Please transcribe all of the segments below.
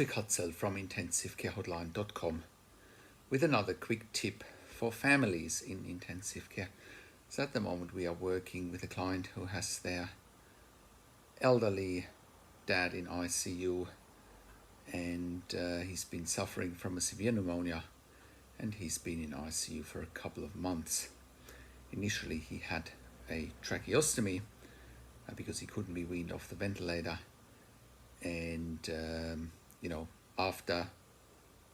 Patrick Hutzel from intensivecarehotline.com with another quick tip for families in intensive care. So at the moment we are working with a client who has their elderly dad in ICU, and he's been suffering from a severe pneumonia, and he's been in ICU for a couple of months. Initially he had a tracheostomy because he couldn't be weaned off the ventilator, and after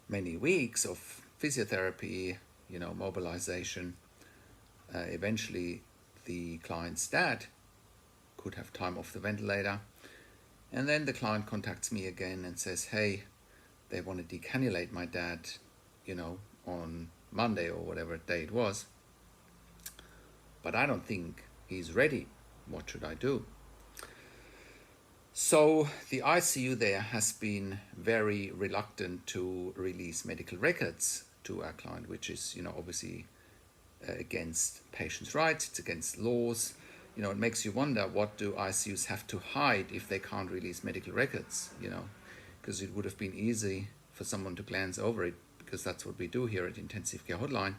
many weeks of physiotherapy, mobilization, eventually the client's dad could have time off the ventilator, and then the client contacts me again and says, hey, they want to decannulate my dad on Monday or whatever day it was, but I don't think he's ready. What should I do? So the ICU there has been very reluctant to release medical records to our client, which is, obviously against patients' rights, it's against laws. It makes you wonder, what do ICUs have to hide if they can't release medical records, because it would have been easy for someone to glance over it, because that's what we do here at Intensive Care Hotline.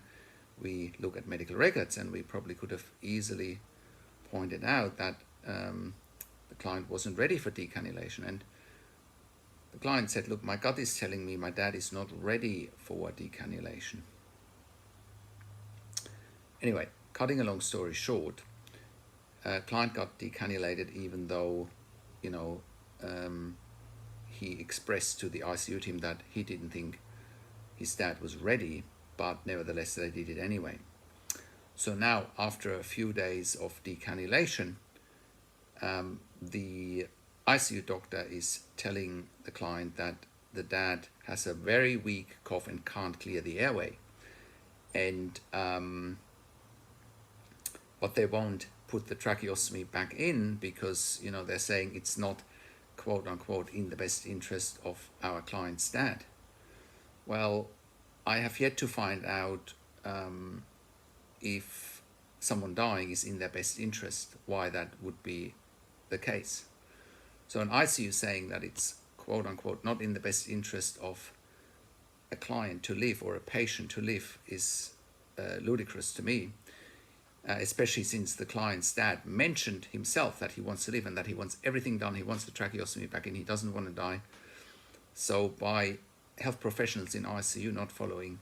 We look at medical records, and we probably could have easily pointed out that the client wasn't ready for decannulation. And the client said, look, my gut is telling me my dad is not ready for decannulation. Anyway, cutting a long story short, client got decannulated even though, he expressed to the ICU team that he didn't think his dad was ready, but nevertheless they did it anyway. So now, after a few days of decannulation, the ICU doctor is telling the client that the dad has a very weak cough and can't clear the airway, and but they won't put the tracheostomy back in because they're saying it's not, quote unquote, in the best interest of our client's dad. Well, I have yet to find out if someone dying is in their best interest, why that would be the case. So an ICU saying that it's, quote unquote, not in the best interest of a client to live or a patient to live is ludicrous to me, especially since the client's dad mentioned himself that he wants to live and that he wants everything done. He wants the tracheostomy back in. He doesn't want to die. So by health professionals in ICU not following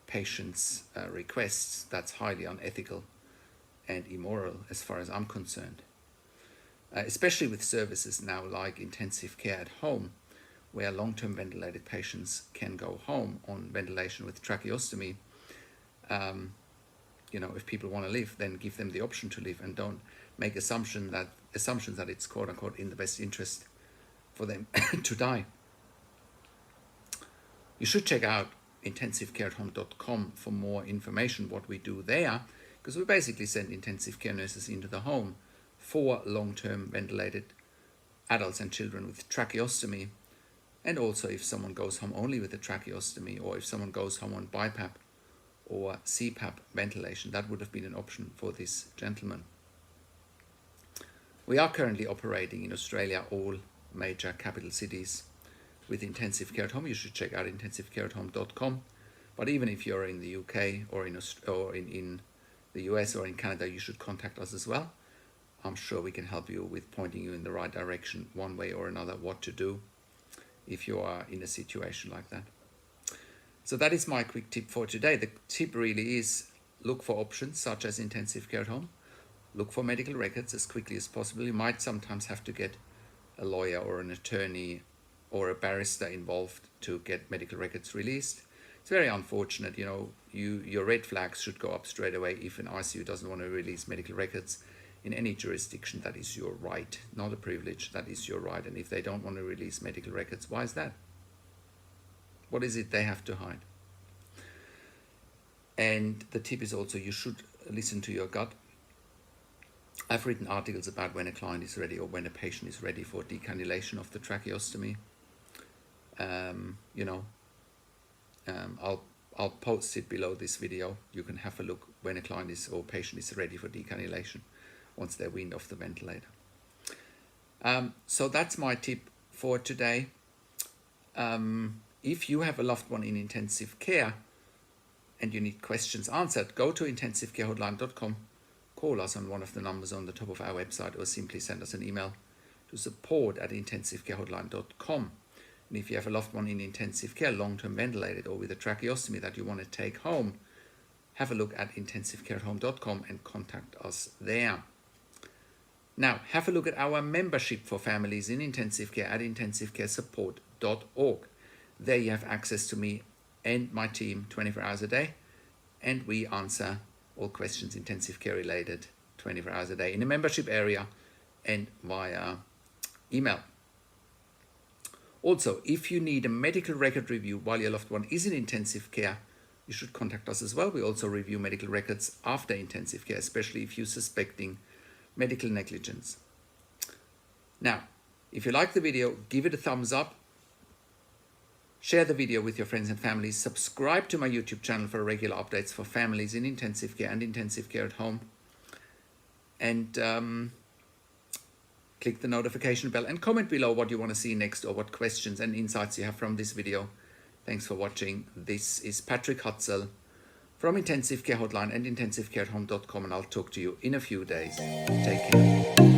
patients' requests, that's highly unethical and immoral as far as I'm concerned. Especially with services now like intensive care at home, where long-term ventilated patients can go home on ventilation with tracheostomy. If people want to live, then give them the option to live, and don't make assumptions that it's, quote unquote, in the best interest for them to die. You should check out intensivecarehome.com for more information what we do there, because we basically send intensive care nurses into the home for long-term ventilated adults and children with tracheostomy, and also if someone goes home only with a tracheostomy, or if someone goes home on BiPAP or CPAP ventilation. That would have been an option for this gentleman. We are currently operating in Australia, all major capital cities, with intensive care at home. You should check out intensivecarehome.com. But even if you're in the UK or in the US or in Canada, you should contact us as well. I'm sure we can help you with pointing you in the right direction one way or another, what to do if you are in a situation like that. So that is my quick tip for today. The tip really is look for options such as intensive care at home. Look for medical records as quickly as possible. You might sometimes have to get a lawyer or an attorney or a barrister involved to get medical records released. It's very unfortunate, your red flags should go up straight away if an ICU doesn't want to release medical records. In any jurisdiction, that is your right, not a privilege, that is your right. And if they don't want to release medical records, why is that? What is it they have to hide? And the tip is also, you should listen to your gut. I've written articles about when a client is ready or when a patient is ready for decannulation of the tracheostomy. I'll post it below this video. You can have a look when a client is or patient is ready for decannulation once they're weaned off the ventilator. So that's my tip for today. If you have a loved one in intensive care and you need questions answered, go to intensivecarehotline.com, call us on one of the numbers on the top of our website, or simply send us an email to support@intensivecarehotline.com. And if you have a loved one in intensive care, long-term ventilated, or with a tracheostomy that you want to take home, have a look at intensivecareathome.com and contact us there. Now, have a look at our membership for families in intensive care at intensivecaresupport.org. There you have access to me and my team 24 hours a day, and we answer all questions intensive care related 24 hours a day in the membership area and via email. Also, if you need a medical record review while your loved one is in intensive care, you should contact us as well. We also review medical records after intensive care, especially if you're suspecting medical negligence. Now, if you like the video, give it a thumbs up, share the video with your friends and families, subscribe to my YouTube channel for regular updates for families in intensive care and intensive care at home, and click the notification bell and comment below what you want to see next or what questions and insights you have from this video. Thanks for watching. This is Patrick Hutzel from Intensive Care Hotline and intensivecareathome.com, and I'll talk to you in a few days. Take care.